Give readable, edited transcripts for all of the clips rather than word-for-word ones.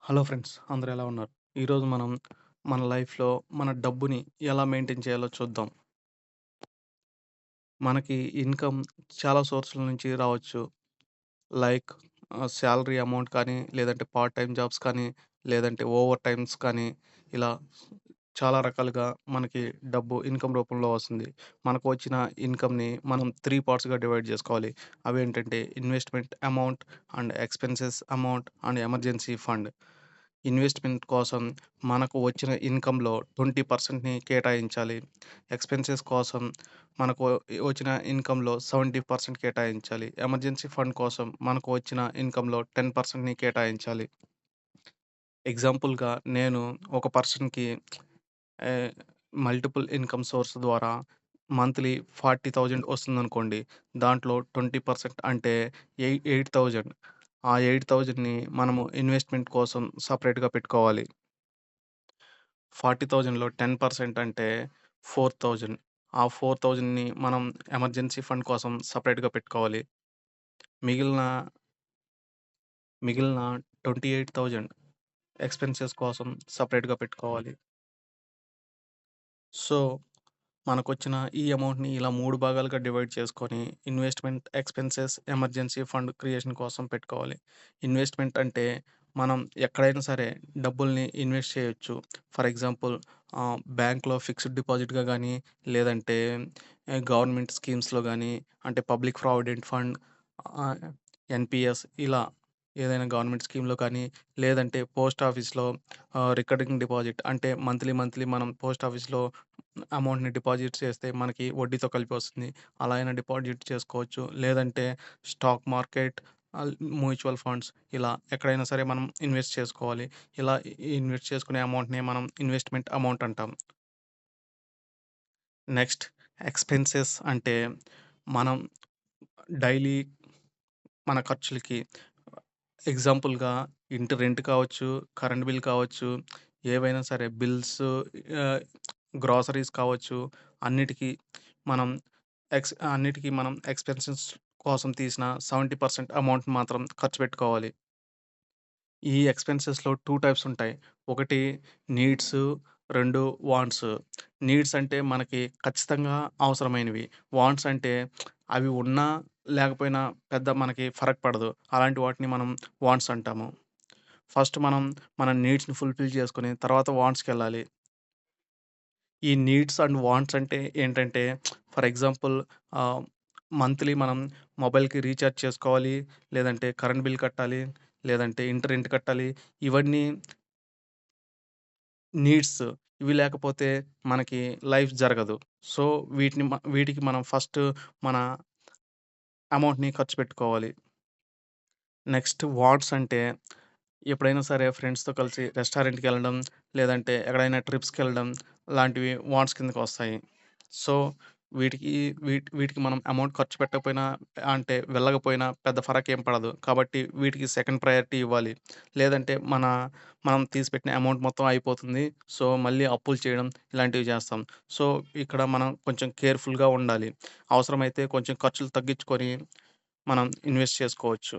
Hello friends, అందరూ ఎలా ఉన్నారు? ఈరోజు మనం మన లైఫ్‌లో మన డబ్బుని ఎలా మెయింటైన్ చేయాలో చూద్దాం. మనకి ఇన్‌కమ్ చాలా సోర్స్‌ల నుంచి రావచ్చు. లైక్ సాలరీ అమౌంట్ కానీ, లేదంటే పార్ట్ టైమ్ జాబ్స్ కానీ, లేదంటే ఓవర్ టైమ్స్ కానీ, ఇలా చాలా రకాలుగా మనకి డబ్బు ఇన్‌కమ్ రూపంలో వస్తుంది. మనకు వచ్చిన ఇన్‌కమ్‌ని మనం 3 పార్ట్స్‌గా డివైడ్ చేసుకోవాలి. అవేంటంటే investment amount and expenses amount and emergency fund. Investment కోసం మనకు వచ్చిన ఇన్‌కమ్‌లో 20%ని కేటాయించాలి. ఎక్స్‌పెన్సెస్ కోసం మనకు వచ్చిన ఇన్‌కమ్‌లో 70% కేటాయించాలి. ఎమర్జెన్సీ ఫండ్ కోసం మనకు వచ్చిన ఇన్‌కమ్‌లో 10%ని కేటాయించాలి. ఎగ్జాంపుల్‌గా నేను ఒక పర్సన్‌కి ఆహ్, మల్టిపుల్ ఇన్‌కమ్ సోర్స్ ద్వారా మంత్లీ 40,000 వస్తుందనుకోండి. దాంట్లో 20% అంటే 8,000. ఆ 8,000ని మనము ఇన్వెస్ట్‌మెంట్ కోసం సెపరేట్‌గా పెట్టుకోవాలి. 40,000లో 10% అంటే 4,000. ఆ 4,000ని మనం ఎమర్జెన్సీ ఫండ్ కోసం సెపరేట్‌గా పెట్టుకోవాలి. మిగిలిన మిగిలిన 28,000 ఎక్స్‌పెన్సెస్ కోసం సెపరేట్‌గా పెట్టుకోవాలి. సో, మనకొచ్చిన ఈ అమౌంట్‌ని ఇలా 3 భాగాలుగా డివైడ్ చేసుకొని investment, expenses, emergency fund creation కోసం పెట్టుకోవాలి. ఇన్వెస్ట్‌మెంట్ అంటే మనం ఎక్కడైనా సరే డబ్బుల్ని ఇన్వెస్ట్ చేయొచ్చు. ఫర్ ఎగ్జాంపుల్ బ్యాంక్‌లో ఫిక్స్డ్ డిపాజిట్‌గా గానీ, లేదంటే గవర్నమెంట్ స్కీమ్స్‌లో గానీ, అంటే పబ్లిక్ ప్రావిడెంట్ ఫండ్, ఆహ్, ఎన్‌పీఎస్ ఇలా ఏదైనా గవర్నమెంట్ స్కీమ్‌లో కానీ, లేదంటే పోస్ట్ ఆఫీస్‌లో రికరింగ్ డిపాజిట్ అంటే మంత్లీ మనం పోస్ట్ ఆఫీస్‌లో అమౌంట్‌ని డిపాజిట్ చేస్తే మనకి వడ్డీతో కలిపి వస్తుంది. అలా అయినా డిపాజిట్ చేసుకోవచ్చు. లేదంటే స్టాక్ మార్కెట్, మ్యూచువల్ ఫండ్స్ ఇలా ఎక్కడైనా సరే మనం ఇన్వెస్ట్ చేసుకోవాలి. ఇలా ఇన్వెస్ట్ చేసుకునే అమౌంట్‌నే మనం ఇన్వెస్ట్‌మెంట్ అమౌంట్ అంటాం. నెక్స్ట్ ఎక్స్‌పెన్సెస్ అంటే మనం డైలీ మన ఖర్చులకి ఎగ్జాంపుల్‌గా ఇంటి రెంట్ కావచ్చు, కరెంట్ బిల్ కావచ్చు, ఏవైనా సరే బిల్స్, ఆహ్, గ్రోసరీస్ కావచ్చు, అన్నిటికి మనం అన్నిటికి మనం ఎక్స్‌పెన్సెస్ కోసం తీసిన 70% అమౌంట్ మాత్రం ఖర్చు పెట్టుకోవాలి. ఈ ఎక్స్‌పెన్సెస్‌లో 2 టైప్స్ ఉంటాయి. ఒకటి నీడ్స్, 2 వాంట్స్. నీడ్స్ అంటే మనకి ఖచ్చితంగా అవసరమైనవి. వాంట్స్ అంటే అవి ఉన్నా, లేకపోయినా పెద్ద మనకి ఫరక్ పడదు. అలాంటి వాటిని మనం వాంట్స్ అంటాము. ఫస్ట్ మనం మన నీడ్స్‌ని ఫుల్‌ఫిల్ చేసుకొని తర్వాత వాంట్స్‌కెళ్ళాలి. ఈ నీడ్స్ అండ్ వాంట్స్ అంటే ఏంటంటే ఫర్ ఎగ్జాంపుల్ ఆహ్, మంత్లీ మనం మొబైల్‌కి రీచార్జ్ చేసుకోవాలి. లేదంటే కరెంట్ బిల్ కట్టాలి. లేదంటే ఇంటి రెంట్ కట్టాలి. ఇవన్నీ నీడ్స్. ఇవి లేకపోతే మనకి లైఫ్ జరగదు. సో, వీటికి మనం ఫస్ట్ మన అమౌంట్‌ని ఖర్చు పెట్టుకోవాలి. నెక్స్ట్ వాంట్స్ అంటే ఎప్పుడైనా సరే ఫ్రెండ్స్‌తో కలిసి రెస్టారెంట్‌కెళ్ళడం, లేదంటే ఎక్కడైనా ట్రిప్స్‌కెళ్ళడం లాంటివి వాంట్స్ కిందకొస్తాయి. సో, వీటికి వీటికి మనం అమౌంట్ ఖర్చు పెట్టకపోయినా అంటే వెళ్ళకపోయినా పెద్ద ఫరకేం పడదు. కాబట్టి వీటికి సెకండ్ ప్రయారిటీ ఇవ్వాలి. లేదంటే మనం తీసిపెట్టిన అమౌంట్ మొత్తం అయిపోతుంది. సో, మళ్ళీ అప్పులు చేయడం ఇలాంటివి చేస్తాం. సో, ఇక్కడ మనం కొంచెం కేర్‌ఫుల్‌గా ఉండాలి. అవసరమైతే కొంచెం ఖర్చులు తగ్గించుకొని మనం ఇన్వెస్ట్ చేసుకోవచ్చు.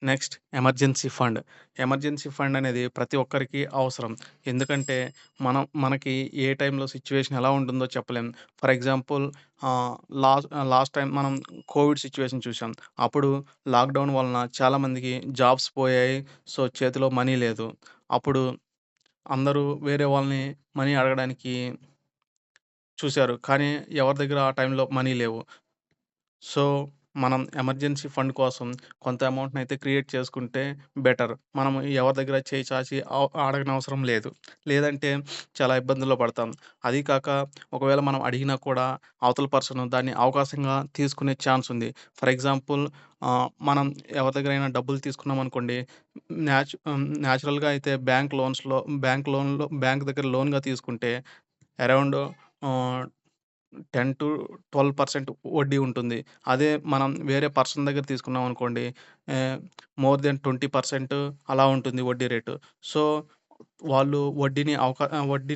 Next emergency fund. Emergency fund అనేది ప్రతి ఒక్కరికి అవసరం. ఎందుకంటే మనకి ఏ టైంలో సిట్యుయేషన్ ఎలా ఉంటుందో చెప్పలేం. ఫర్ ఎగ్జాంపుల్ ఆహ్, లాస్ట్ టైం మనం కోవిడ్ సిట్యుయేషన్ చూసాం. అప్పుడు లాక్‌డౌన్ వలన చాలామందికి జాబ్స్ పోయాయి. సో, చేతిలో మనీ లేదు. అప్పుడు అందరూ వేరే వాళ్ళని మనీ అడగడానికి చూసారు. కానీ ఎవరి దగ్గర ఆ టైంలో మనీ లేవు. సో, మనం ఎమర్జెన్సీ ఫండ్ కోసం కొంత అమౌంట్‌నయితే క్రియేట్ చేసుకుంటే బెటర్. మనం ఎవరి దగ్గర చేయి చాచి అడగనవసరం లేదు. లేదంటే చాలా ఇబ్బందుల్లో పడతాం. అదీ కాక ఒకవేళ మనం అడిగినా కూడా అవతల పర్సన్ దాన్ని అవకాశంగా తీసుకునే ఛాన్స్ ఉంది. ఫర్ ఎగ్జాంపుల్ మనం ఎవరి దగ్గరైనా డబ్బులు తీసుకున్నామనుకోండి, నేచురల్‌గా అయితే బ్యాంక్ దగ్గర లోన్‌గా తీసుకుంటే అరౌండ్ ఆహ్ 10-12% వడ్డీ ఉంటుంది. అదే మనం వేరే పర్సన్ దగ్గర తీసుకున్నామనుకోండి, ఆహ్, మోర్ దెన్ 20% అలా ఉంటుంది వడ్డీ రేటు. సో, వాళ్ళు వడ్డీని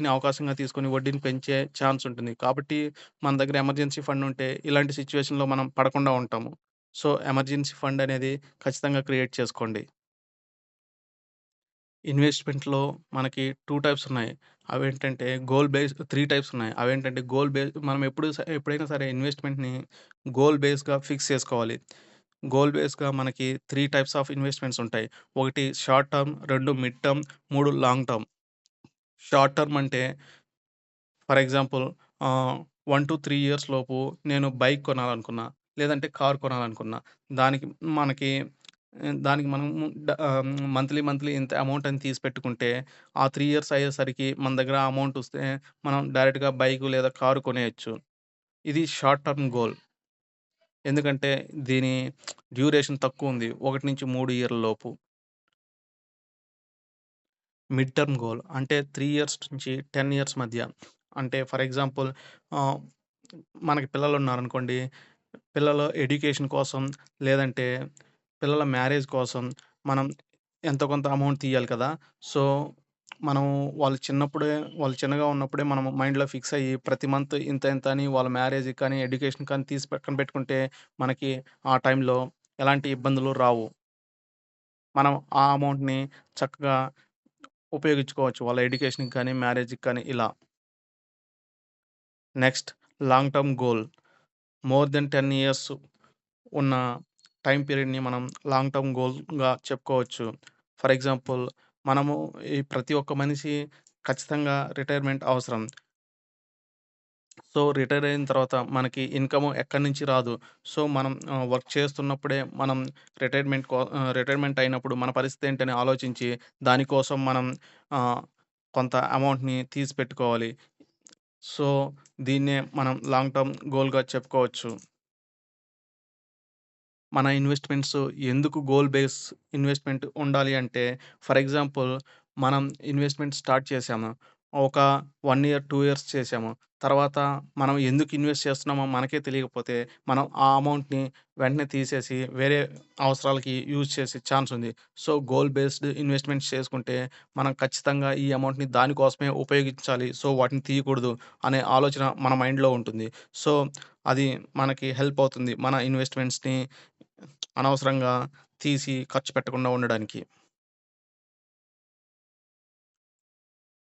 అవకాశంగా తీసుకొని వడ్డీని పెంచే ఛాన్స్ ఉంటుంది. కాబట్టి మన దగ్గర ఎమర్జెన్సీ ఫండ్ ఉంటే ఇలాంటి సిట్యుయేషన్‌లో మనం పడకుండా ఉంటాము. సో, ఎమర్జెన్సీ ఫండ్ అనేది ఖచ్చితంగా క్రియేట్ చేసుకోండి. ఇన్వెస్ట్‌మెంట్‌లో మనకి 2 టైప్స్ ఉన్నాయి. అవేంటంటే గోల్ బేస్ 3 టైప్స్ ఉన్నాయి. అవేంటంటే గోల్ బేస్ మనం ఎప్పుడైనా సరే ఇన్వెస్ట్‌మెంట్‌ని గోల్ బేస్‌గా ఫిక్స్ చేసుకోవాలి. గోల్ బేస్‌గా మనకి 3 టైప్స్ ఆఫ్ ఇన్వెస్ట్‌మెంట్స్ ఉంటాయి. ఒకటి short term, 2 mid term, 3 long term. Short term అంటే ఫర్ ఎగ్జాంపుల్ 1-3 ఇయర్స్ లోపు నేను బైక్ కొనాలనుకున్నా, లేదంటే కార్ కొనాలనుకున్నా. దానికి మనకి దానికి మనము మంత్లీ ఇంత అమౌంట్ అని తీసి పెట్టుకుంటే, ఆ 3 ఇయర్స్ అయ్యేసరికి మన దగ్గర ఆ అమౌంట్ వస్తే, మనం డైరెక్ట్‌గా బైకు లేదా కారు కొనేయొచ్చు. ఇది షార్ట్ టర్మ్ గోల్. ఎందుకంటే దీని డ్యూరేషన్ తక్కువుంది. 1-3 ఇయర్ల లోపు. మిడ్ టర్మ్ గోల్ అంటే 3 ఇయర్స్ నుంచి 10 ఇయర్స్ మధ్య. అంటే ఫర్ ఎగ్జాంపుల్ ఆహ్, మనకి పిల్లలున్నారనుకోండి. పిల్లల ఎడ్యుకేషన్ కోసం, లేదంటే పిల్లల మ్యారేజ్ కోసం మనం ఎంతో కొంత అమౌంట్ తీయాలి కదా! సో, మనం వాళ్ళు చిన్నగా ఉన్నప్పుడే మనం మైండ్‌లో ఫిక్స్ అయ్యి ప్రతి మంత్ ఇంత ఇంత అని వాళ్ళ మ్యారేజ్‌కి కానీ, ఎడ్యుకేషన్‌కి కానీ తీసి పక్కన పెట్టుకుంటే మనకి ఆ టైంలో ఎలాంటి ఇబ్బందులు రావు. మనం ఆ అమౌంట్‌ని చక్కగా ఉపయోగించుకోవచ్చు. వాళ్ళ ఎడ్యుకేషన్‌కి కానీ, మ్యారేజ్‌కి కానీ ఇలా. Next long term goal. More than 10 years ఉన్న టైమ్ పీరియడ్‌ని మనం లాంగ్ టర్మ్ గోల్‌గా చెప్పుకోవచ్చు. ఫర్ ఎగ్జాంపుల్ మనము ఈ ప్రతి ఒక్క మనిషి ఖచ్చితంగా రిటైర్మెంట్ అవసరం. సో, రిటైర్ అయిన తర్వాత మనకి ఇన్‌కమ్ ఎక్కడి నుంచి రాదు. సో, మనం వర్క్ చేస్తున్నప్పుడే మనం రిటైర్మెంట్ అయినప్పుడు మన పరిస్థితి ఏంటని ఆలోచించి దానికోసం మనం ఆహ్, కొంత అమౌంట్‌ని తీసి పెట్టుకోవాలి. సో, దీన్నే మనం లాంగ్ టర్మ్ గోల్‌గా చెప్పుకోవచ్చు. మన ఇన్వెస్ట్‌మెంట్స్ ఎందుకు గోల్ బేస్ ఇన్వెస్ట్‌మెంట్ ఉండాలి అంటే, ఫర్ ఎగ్జాంపుల్ మనం ఇన్వెస్ట్‌మెంట్ స్టార్ట్ చేశాము. ఒక 1 ఇయర్, 2 ఇయర్స్ చేశాము. తర్వాత మనం ఎందుకు ఇన్వెస్ట్ చేస్తున్నామో మనకే తెలియకపోతే, మనం ఆ అమౌంట్‌ని వెంటనే తీసేసి వేరే అవసరాలకి యూజ్ చేసే ఛాన్స్ ఉంది. సో, గోల్ బేస్డ్ ఇన్వెస్ట్‌మెంట్స్ చేసుకుంటే, మనం ఖచ్చితంగా ఈ అమౌంట్‌ని దానికోసమే ఉపయోగించాలి. సో, వాటిని తీయకూడదు అనే ఆలోచన మన మైండ్‌లో ఉంటుంది. సో, అది మనకి హెల్ప్ అవుతుంది. మన ఇన్వెస్ట్‌మెంట్స్‌ని అనవసరంగా తీసి ఖర్చు పెట్టకుండా ఉండడానికి.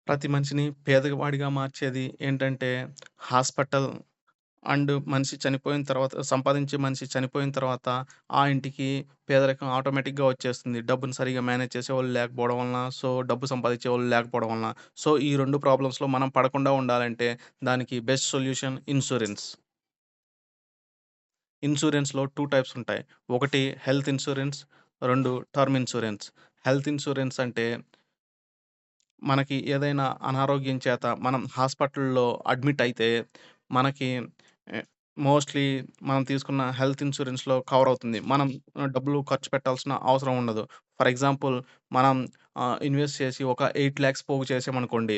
ప్రతి మనిషిని పేదవాడిగా మార్చేది ఏంటంటే హాస్పిటల్ మనిషి చనిపోయిన తర్వాత సంపాదించే మనిషి చనిపోయిన తర్వాత ఆ ఇంటికి పేదరికం ఆటోమేటిక్‌గా వచ్చేస్తుంది. డబ్బుని సరిగ్గా మేనేజ్ చేసేవాళ్ళు లేకపోవడం వలన, సో, డబ్బు సంపాదించేవాళ్ళు లేకపోవడం వలన. సో, ఈ 2 ప్రాబ్లమ్స్‌లో మనం పడకుండా ఉండాలంటే దానికి బెస్ట్ సొల్యూషన్ ఇన్స్యూరెన్స్. ఇన్సూరెన్స్‌లో 2 టైప్స్ ఉంటాయి. ఒకటి health insurance, 2 term insurance. Health insurance అంటే మనకి ఏదైనా అనారోగ్యం చేత మనం హాస్పిటల్‌లో అడ్మిట్ అయితే, మనకి ఎ మోస్ట్‌లీ మనం తీసుకున్న హెల్త్ ఇన్స్యూరెన్స్‌లో కవర్ అవుతుంది. మనం డబ్బులు ఖర్చు పెట్టాల్సిన అవసరం ఉండదు. ఫర్ ఎగ్జాంపుల్ మనం ఇన్వెస్ట్ చేసి ఒక 8,00,000 పోగు చేసామనుకోండి.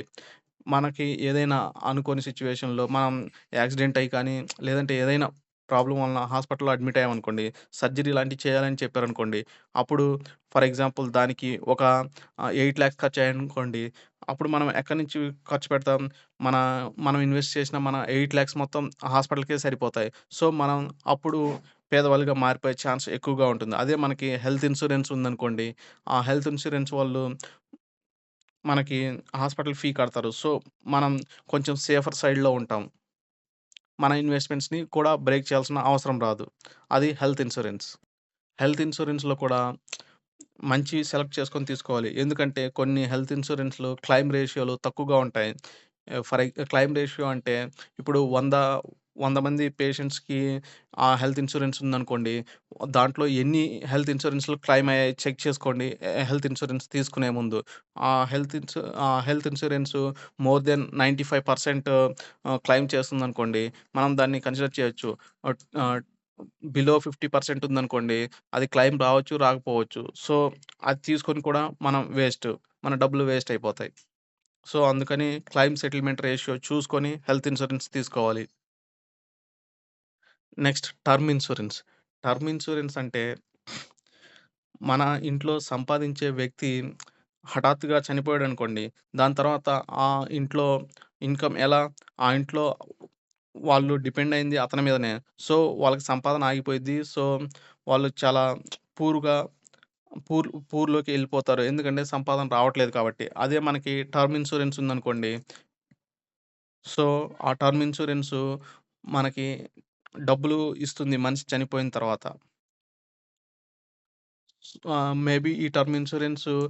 మనకి ఏదైనా అనుకోని సిట్యుయేషన్‌లో మనం యాక్సిడెంట్ అయ్యి కానీ, లేదంటే ఏదైనా ప్రాబ్లమ్ వలన హాస్పిటల్‌లో అడ్మిట్ అయ్యామనుకోండి. సర్జరీ ఇలాంటివి చేయాలని చెప్పారనుకోండి. అప్పుడు ఫర్ ఎగ్జాంపుల్ దానికి ఒక 8,00,000 ఖర్చయ్యాయనుకోండి. అప్పుడు మనం ఎక్కడి నుంచి ఖర్చు పెడతాం? మన మనం ఇన్వెస్ట్ చేసిన మన 8,00,000 మొత్తం హాస్పిటల్‌కే సరిపోతాయి. సో, మనం అప్పుడు పేదవాళ్ళుగా మారిపోయే ఛాన్స్ ఎక్కువగా ఉంటుంది. అదే మనకి హెల్త్ ఇన్స్యూరెన్స్ ఉందనుకోండి. ఆ హెల్త్ ఇన్స్యూరెన్స్ వాళ్ళు మనకి హాస్పిటల్ ఫీ కడతారు. సో, మనం కొంచెం సేఫర్ సైడ్‌లో ఉంటాం. మన ఇన్వెస్ట్‌మెంట్స్‌ని కూడా బ్రేక్ చేయాల్సిన అవసరం రాదు. అది హెల్త్ ఇన్స్యూరెన్స్. హెల్త్ ఇన్స్యూరెన్స్‌లో కూడా మంచివి సెలెక్ట్ చేసుకొని తీసుకోవాలి. ఎందుకంటే కొన్ని హెల్త్ ఇన్స్యూరెన్స్‌లు క్లెయిమ్ రేషియోలు తక్కువగా ఉంటాయి. క్లెయిమ్ రేషియో అంటే ఇప్పుడు 100 మంది పేషెంట్స్‌కి ఆ హెల్త్ ఇన్స్యూరెన్స్ ఉందనుకోండి. దాంట్లో ఎన్ని హెల్త్ ఇన్స్యూరెన్స్‌లు క్లెయిమ్ అయ్యాయి చెక్ చేసుకోండి. హెల్త్ ఇన్స్యూరెన్స్ తీసుకునే ముందు. ఆ health insurance more than 95% claim చేస్తుందనుకోండి. మనం దాన్ని కన్సిడర్ చేయొచ్చు. అట్ ఆహ్, బిలో 50% ఉందనుకోండి. అది క్లెయిమ్ రావచ్చు, రాకపోవచ్చు. సో, అది తీసుకొని కూడా మనం వేస్ట్. మన డబ్బులు వేస్ట్ అయిపోతాయి. సో, అందుకని క్లెయిమ్ సెటిల్మెంట్ రేషియో చూసుకొని హెల్త్ ఇన్స్యూరెన్స్ తీసుకోవాలి. Next term insurance. Term insurance అంటే మన ఇంట్లో సంపాదించే వ్యక్తి హఠాత్తుగా చనిపోయాడనుకోండి. దాని తర్వాత ఆ ఇంట్లో ఇన్‌కమ్ ఎలా? ఆ ఇంట్లో వాళ్ళు డిపెండ్ అయింది అతని మీదనే. సో, వాళ్ళకి సంపాదన ఆగిపోయిద్ది. సో, వాళ్ళు చాలా పూర్‌గా పూర్‌లోకి ఎళ్ళిపోతారు. ఎందుకంటే సంపాదన రావట్లేదు కాబట్టి. అదే మనకి టర్మ్ ఇన్స్యూరెన్స్ ఉందనుకోండి. సో, ఆ టర్మ్ ఇన్స్యూరెన్సు మనకి డబ్బులు ఇస్తుంది మనిషి చనిపోయిన తర్వాత. మేబీ ఈ టర్మ్ ఇన్స్యూరెన్సు రూ.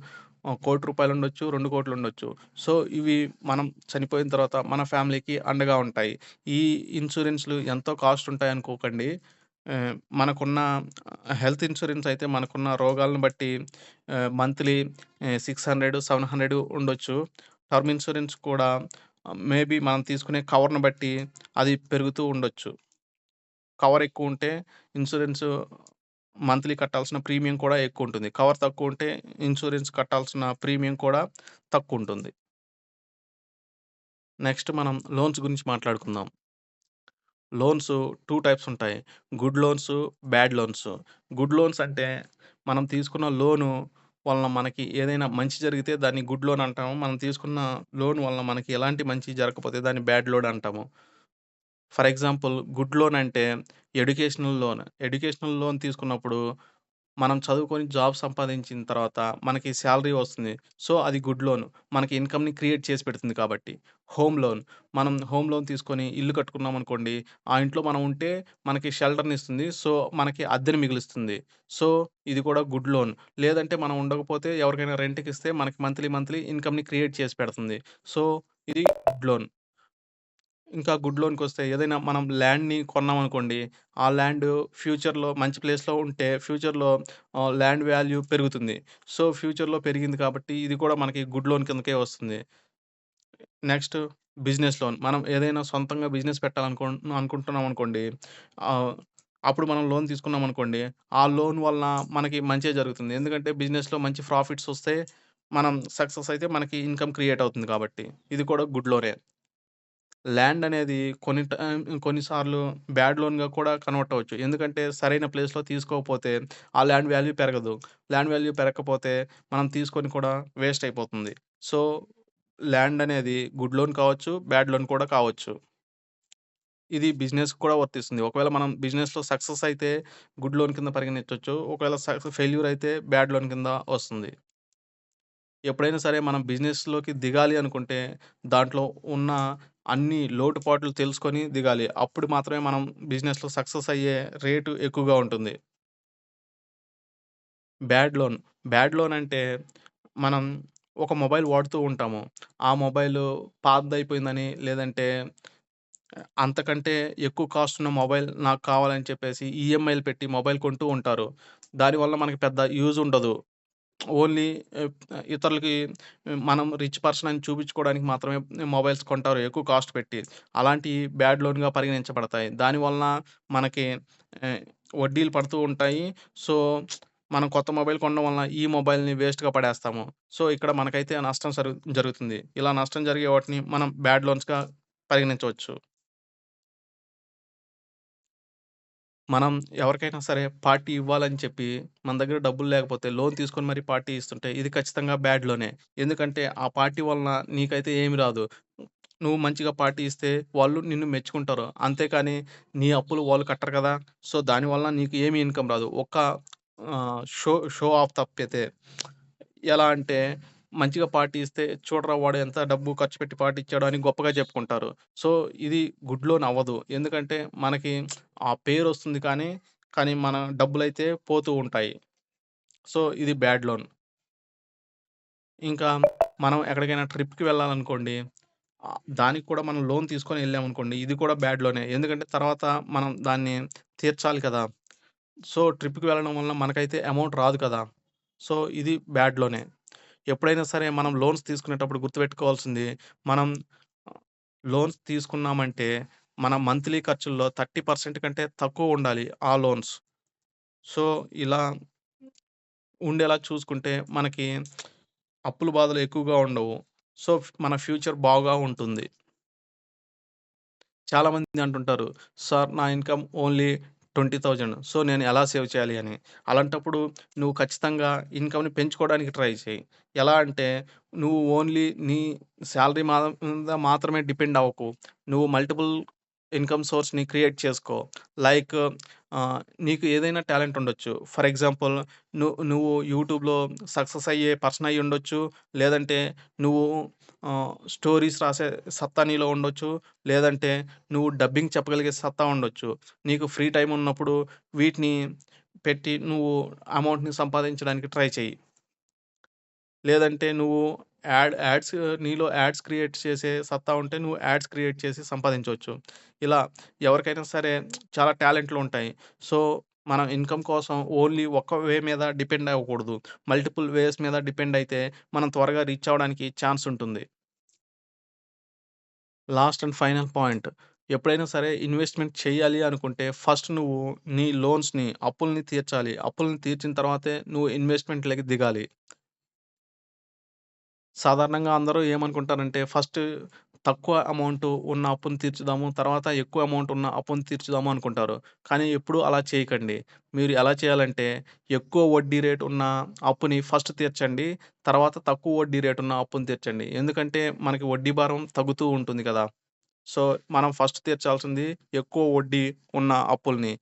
1,00,00,000 ఉండొచ్చు, 2,00,00,000 ఉండొచ్చు. సో, ఇవి మనం చనిపోయిన తర్వాత మన ఫ్యామిలీకి అండగా ఉంటాయి. ఈ ఇన్స్యూరెన్స్‌లు ఎంతో కాస్ట్ ఉంటాయనుకోకండి. మనకున్న హెల్త్ ఇన్స్యూరెన్స్ అయితే మనకున్న రోగాలను బట్టి మంత్లీ 600, 700 ఉండొచ్చు. టర్మ్ ఇన్స్యూరెన్స్ కూడా మేబీ మనం తీసుకునే కవర్‌ని బట్టి అది పెరుగుతూ ఉండొచ్చు. కవర్ ఎక్కువుంటే ఇన్స్యూరెన్స్ మంత్లీ కట్టాల్సిన ప్రీమియం కూడా ఎక్కువుంటుంది. కవర్ తక్కువుంటే ఇన్స్యూరెన్స్ కట్టాల్సిన ప్రీమియం కూడా తక్కువుంటుంది. నెక్స్ట్ మనం లోన్స్ గురించి మాట్లాడుకుందాం. లోన్స్ 2 టైప్స్ ఉంటాయి. Good loans, bad loans. Good loans అంటే మనం తీసుకున్న లోను వలన మనకి ఏదైనా మంచి జరిగితే దాన్ని గుడ్ లోన్ అంటాము. మనం తీసుకున్న లోన్ వలన మనకి ఎలాంటి మంచి జరగకపోతే దాన్ని బ్యాడ్ లోన్ అంటాము. ఫర్ ఎగ్జాంపుల్ గుడ్ లోన్ అంటే ఎడ్యుకేషనల్ లోన్. ఎడ్యుకేషనల్ లోన్ తీసుకున్నప్పుడు మనం చదువుకొని జాబ్ సంపాదించిన తర్వాత మనకి సాలరీ వస్తుంది. సో, అది గుడ్ లోన్. మనకి ఇన్‌కమ్‌ని క్రియేట్ చేసి పెడుతుంది కాబట్టి. Home loan. మనం హోమ్ లోన్ తీసుకొని ఇల్లు కట్టుకున్నామనుకోండి, ఆ ఇంట్లో మనం ఉంటే మనకి షెల్టర్‌నిస్తుంది. సో, మనకి అద్దెని మిగులుస్తుంది. సో, ఇది కూడా గుడ్ లోన్. లేదంటే మనం ఉండకపోతే ఎవరికైనా రెంట్‌కిస్తే మనకి మంత్లీ ఇన్‌కమ్‌ని క్రియేట్ చేసి పెడుతుంది. సో, ఇది గుడ్ లోన్. ఇంకా గుడ్ లోన్‌కొస్తే ఏదైనా మనం ల్యాండ్‌ని కొన్నామనుకోండి, ఆ ల్యాండ్ ఫ్యూచర్‌లో మంచి ప్లేస్‌లో ఉంటే ఫ్యూచర్‌లో ల్యాండ్ వాల్యూ పెరుగుతుంది. సో, ఫ్యూచర్‌లో పెరిగింది కాబట్టి ఇది కూడా మనకి గుడ్ లోన్ కిందకే వస్తుంది. Next business loan. మనం ఏదైనా సొంతంగా బిజినెస్ అనుకుంటున్నామనుకోండి. ఆహ్, అప్పుడు మనం లోన్ తీసుకున్నామనుకోండి, ఆ లోన్ వలన మనకి మంచే జరుగుతుంది. ఎందుకంటే బిజినెస్‌లో మంచి ప్రాఫిట్స్ వస్తే మనం సక్సెస్ అయితే మనకి ఇన్‌కమ్ క్రియేట్ అవుతుంది కాబట్టి. ఇది కూడా గుడ్ లోనే. ల్యాండ్ అనేది కొన్ని సార్లు బ్యాడ్ లోన్‌గా కూడా కన్వర్ట్ అవ్వచ్చు. ఎందుకంటే సరైన ప్లేస్‌లో తీసుకోకపోతే ఆ ల్యాండ్ వాల్యూ పెరగదు. ల్యాండ్ వాల్యూ పెరగకపోతే మనం తీసుకొని కూడా వేస్ట్ అయిపోతుంది. సో, ల్యాండ్ అనేది గుడ్ లోన్ కావచ్చు, బ్యాడ్ లోన్ కూడా కావచ్చు. ఇది బిజినెస్‌కి కూడా వర్తిస్తుంది. ఒకవేళ మనం బిజినెస్‌లో సక్సెస్ అయితే గుడ్ లోన్ కింద పరిగణించొచ్చు. ఒకవేళ ఫెయిల్యూర్ అయితే బ్యాడ్ లోన్ కింద వస్తుంది. ఎప్పుడైనా సరే మనం బిజినెస్‌లోకి దిగాలి అనుకుంటే, దాంట్లో ఉన్న అన్ని లోటుపాట్లు తెలుసుకొని దిగాలి. అప్పుడు మాత్రమే మనం బిజినెస్‌లో సక్సెస్ అయ్యే రేటు ఎక్కువగా ఉంటుంది. Bad loan. బ్యాడ్ లోన్ అంటే మనం ఒక మొబైల్ వాడుతూ ఉంటాము. ఆ మొబైలు పాతదయిపోయిందని లేదంటే అంతకంటే ఎక్కువ కాస్ట్ ఉన్న మొబైల్ నాకు కావాలని చెప్పేసి ఈఎంఐలు పెట్టి మొబైల్ కొంటూ ఉంటారు. దానివల్ల మనకి పెద్ద యూజ్ ఉండదు. ఓన్లీ ఆహ్, ఇతరులకి మనం రిచ్ పర్సన్ అని చూపించుకోవడానికి మాత్రమే మొబైల్స్ కొంటారు ఎక్కువ కాస్ట్ పెట్టి. అలాంటియి బ్యాడ్ లోన్‌గా పరిగణించబడతాయి. దానివలన మనకి ఆహ్, వడ్డీలు పడుతూ ఉంటాయి. సో, మనం కొత్త మొబైల్ కొనడం వలన ఈ మొబైల్‌ని వేస్ట్‌గా పడేస్తాము. సో, ఇక్కడ మనకైతే నష్టం జరుగుతుంది. ఇలా నష్టం జరిగే వాటిని మనం బ్యాడ్ లోన్స్‌గా పరిగణించవచ్చు. మనం ఎవరికైనా సరే పార్టీ ఇవ్వాలని చెప్పి, మన దగ్గర డబ్బులు లేకపోతే లోన్ తీసుకొని మరి పార్టీ ఇస్తుంటే, ఇది ఖచ్చితంగా బ్యాడ్ లోనే. ఎందుకంటే, ఆ పార్టీ వలన నీకైతే ఏమి రాదు. నువ్వు మంచిగా పార్టీ ఇస్తే వాళ్ళు నిన్ను మెచ్చుకుంటారు. అంతేకాని నీ అప్పులు వాళ్ళు కట్టరు కదా! సో, దానివల్ల నీకు ఏమి ఇన్‌కమ్ రాదు. ఒక్క షో ఆఫ్ తప్పితే. ఎలా అంటే, మంచిగా పార్టీ ఇస్తే, చూడరా వాడు ఎంత డబ్బు ఖర్చు పెట్టి పార్టీ ఇచ్చాడో అని గొప్పగా చెప్పుకుంటారు. సో, ఇది గుడ్ లోన్ అవ్వదు. ఎందుకంటే, మనకి ఆ పేరొస్తుంది కానీ మన డబ్బులైతే పోతూ ఉంటాయి. సో, ఇది బ్యాడ్ లోన్. ఇంకా మనం ఎక్కడికైనా ట్రిప్‌కి వెళ్ళాలనుకోండి, దానికి కూడా మనం లోన్ తీసుకొని ఎళ్ళామనుకోండి, ఇది కూడా బ్యాడ్ లోనే. ఎందుకంటే, తర్వాత మనం దాన్ని తీర్చాలి కదా! సో, ట్రిప్‌కి వెళ్ళడం వలన మనకైతే అమౌంట్ రాదు కదా! సో, ఇది బ్యాడ్ లోనే. ఎప్పుడైనా సరే మనం లోన్స్ తీసుకునేటప్పుడు గుర్తుపెట్టుకోవాల్సింది, మనం ఆహ్, లోన్స్ తీసుకున్నామంటే, మన మంత్లీ ఖర్చుల్లో 30% కంటే తక్కువుండాలి ఆ లోన్స్. సో, ఇలా ఉండేలా చూసుకుంటే మనకి అప్పుల బాధలు ఎక్కువగా ఉండవు. సో, మన ఫ్యూచర్ బాగా ఉంటుంది. చాలామంది అంటుంటారు, "సార్ నా ఇన్‌కమ్ ఓన్లీ 20,000 సో, నేను ఎలా సేవ్ చేయాలి?" అని. అలాంటప్పుడు నువ్వు ఖచ్చితంగా ఇన్‌కమ్‌ని పెంచుకోవడానికి ట్రై చెయి. ఎలా అంటే నువ్వు ఓన్లీ నీ సాలరీ మీద మాత్రమే డిపెండ్ అవ్వకు. నువ్వు మల్టిపుల్ ఇన్‌కమ్ సోర్స్‌ని క్రియేట్ చేసుకో. లైక్ నీకు ఏదైనా టాలెంట్ ఉండొచ్చు. ఫర్ ఎగ్జాంపుల్ నువ్వు యూట్యూబ్‌లో సక్సెస్ అయ్యే పర్సన్ అయ్యి ఉండొచ్చు. లేదంటే నువ్వు స్టోరీస్ రాసే సత్తా నీలో ఉండొచ్చు. లేదంటే నువ్వు డబ్బింగ్ చెప్పగలిగే సత్తా ఉండొచ్చు. నీకు ఫ్రీ టైమ్ ఉన్నప్పుడు వీటిని పెట్టి నువ్వు అమౌంట్‌ని సంపాదించడానికి ట్రై చెయ్యి. లేదంటే నువ్వు యాడ్స్ నీలో యాడ్స్ క్రియేట్ చేసే సత్తా ఉంటే నువ్వు యాడ్స్ క్రియేట్ చేసి సంపాదించొచ్చు. ఇలా ఎవరికైనా సరే చాలా టాలెంట్లుంటాయి. సో, మనం ఇన్‌కమ్ కోసం ఓన్లీ ఒక్క వే మీద డిపెండ్ అవ్వకూడదు. మల్టిపుల్ వేస్ మీద డిపెండ్ అయితే మనం త్వరగా రీచ్ అవ్వడానికి ఛాన్స్ ఉంటుంది. Last and final point. ఎప్పుడైనా సరే ఇన్వెస్ట్‌మెంట్ చేయాలి అనుకుంటే ఫస్ట్ నువ్వు నీ అప్పుల్ని తీర్చాలి. అప్పుల్ని తీర్చిన తర్వాతే నువ్వు ఇన్వెస్ట్‌మెంట్‌లకి దిగాలి. సాధారణంగా అందరూ ఏమనుకుంటారంటే, ఫస్ట్ తక్కువ అమౌంట్ ఉన్న అప్పుని తీర్చుదాము. తర్వాత ఎక్కువ అమౌంట్ ఉన్న అప్పుని తీర్చుదాము అనుకుంటారు. కానీ ఎప్పుడూ అలా చేయకండి. మీరు ఎలా చేయాలంటే, ఎక్కువ వడ్డీ రేట్ ఉన్న అప్పుని ఫస్ట్ తీర్చండి. తర్వాత తక్కువ వడ్డీ రేట్ ఉన్న అప్పుని తీర్చండి. ఎందుకంటే, మనకి వడ్డీ భారం తగ్గుతూ ఉంటుంది కదా! సో, మనం ఫస్ట్ తీర్చాల్సింది ఎక్కువ వడ్డీ ఉన్న అప్పుల్ని.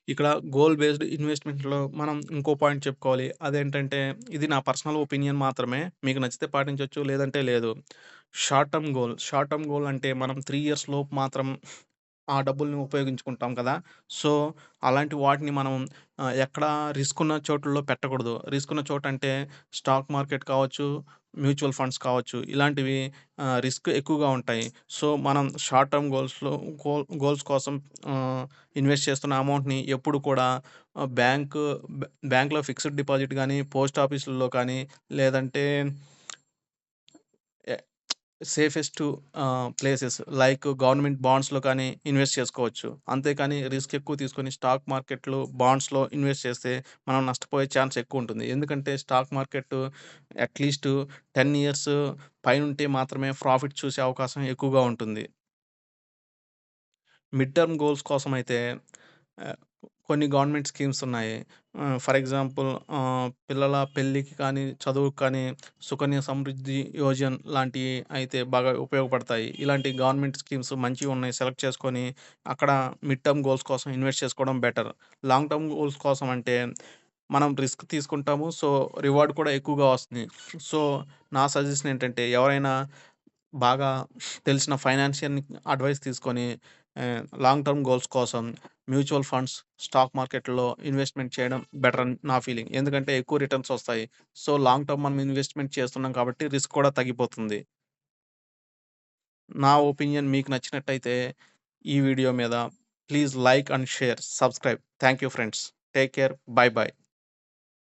ఇక్కడ గోల్ బేస్డ్ ఇన్వెస్ట్‌మెంట్‌లో మనం ఇంకో పాయింట్ చెప్పుకోవాలి. అదేంటంటే, ఇది నా పర్సనల్ ఒపీనియన్ మాత్రమే. మీకు నచ్చితే పాటించొచ్చు, లేదంటే లేదు. షార్ట్ టర్మ్ గోల్ అంటే మనం 3 ఇయర్స్ లోపు మాత్రం ఆ డబ్బుల్ని ఉపయోగించుకుంటాం కదా! సో, అలాంటి వాటిని మనం ఎక్కడ రిస్క్ ఉన్న చోటుల్లో పెట్టకూడదు. రిస్క్ ఉన్న చోటంటే స్టాక్ మార్కెట్ కావచ్చు, మ్యూచువల్ ఫండ్స్ కావచ్చు. ఇలాంటివి రిస్క్ ఎక్కువగా ఉంటాయి. సో, మనం షార్ట్ టర్మ్ గోల్స్ కోసం ఇన్వెస్ట్ చేస్తున్న అమౌంట్‌ని ఎప్పుడు కూడా బ్యాంక్‌లో ఫిక్స్డ్ డిపాజిట్ గానీ, పోస్ట్ ఆఫీసుల్లో కానీ, లేదంటే ఎ సేఫెస్ట్ ప్లేసెస్ లైక్ గవర్నమెంట్ బాండ్స్‌లో కానీ ఇన్వెస్ట్ చేసుకోవచ్చు. అంతేకాని రిస్క్ ఎక్కువ తీసుకొని స్టాక్ మార్కెట్‌లో, బాండ్స్‌లో ఇన్వెస్ట్ చేస్తే మనం నష్టపోయే ఛాన్స్ ఎక్కువుంటుంది. ఎందుకంటే స్టాక్ మార్కెట్ అట్‌లీస్ట్ 10 ఇయర్స్ పైనుంటే మాత్రమే ప్రాఫిట్ చూసే అవకాశం ఎక్కువగా ఉంటుంది. మిడ్ టర్మ్ గోల్స్ కోసమైతే ఆహ్, కొన్ని గవర్నమెంట్ స్కీమ్స్ ఉన్నాయి. ఫర్ ఎగ్జాంపుల్ పిల్లల పెళ్ళికి కానీ, చదువుకి కానీ, సుకన్య సమృద్ధి యోజన్ లాంటియి అయితే బాగా ఉపయోగపడతాయి. ఇలాంటి గవర్నమెంట్ స్కీమ్స్ మంచివున్నాయి. సెలెక్ట్ చేసుకొని, అక్కడ మిడ్ టర్మ్ గోల్స్ కోసం ఇన్వెస్ట్ చేసుకోవడం బెటర్. లాంగ్ టర్మ్ గోల్స్ కోసం అంటే, మనం రిస్క్ తీసుకుంటాము. సో, రివార్డ్ కూడా ఎక్కువగా వస్తుంది. సో, నా సజెషన్ ఏంటంటే, ఎవరైనా బాగా తెలిసిన ఫైనాన్షియన్ అడ్వైస్ తీసుకొని లాంగ్ టర్మ్ గోల్స్ కోసం మ్యూచువల్ ఫండ్స్, స్టాక్ మార్కెట్‌లో ఇన్వెస్ట్‌మెంట్ చేయడం బెటర్ అని నా ఫీలింగ్. ఎందుకంటే ఎక్కువ రిటర్న్స్ వస్తాయి. సో, లాంగ్ టర్మ్ మనం ఇన్వెస్ట్‌మెంట్ చేస్తున్నాం కాబట్టి రిస్క్ కూడా తగ్గిపోతుంది. నా ఒపీనియన్ మీకు నచ్చినట్టయితే ఈ వీడియో మీద please like and share, subscribe. Thank you friends. Take care. By by.